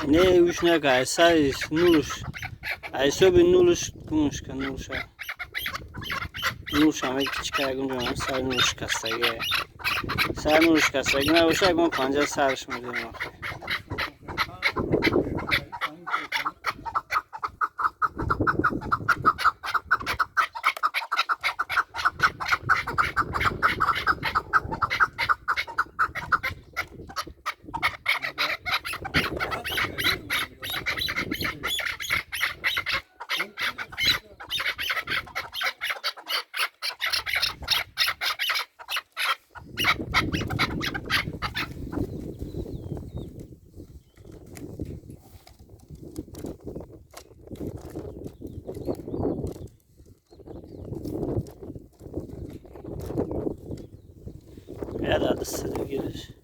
Ne już nie gaj, sais nuluş. Ay sobie nuluş kumuş kan nuluşa. Nuluş ama küçük ayağım diyorum, say nuluş kasaya. Say nuluş kasaya. Ne olsa ben pancar sarış mı diyorum. Ya da adı sırrı gelir.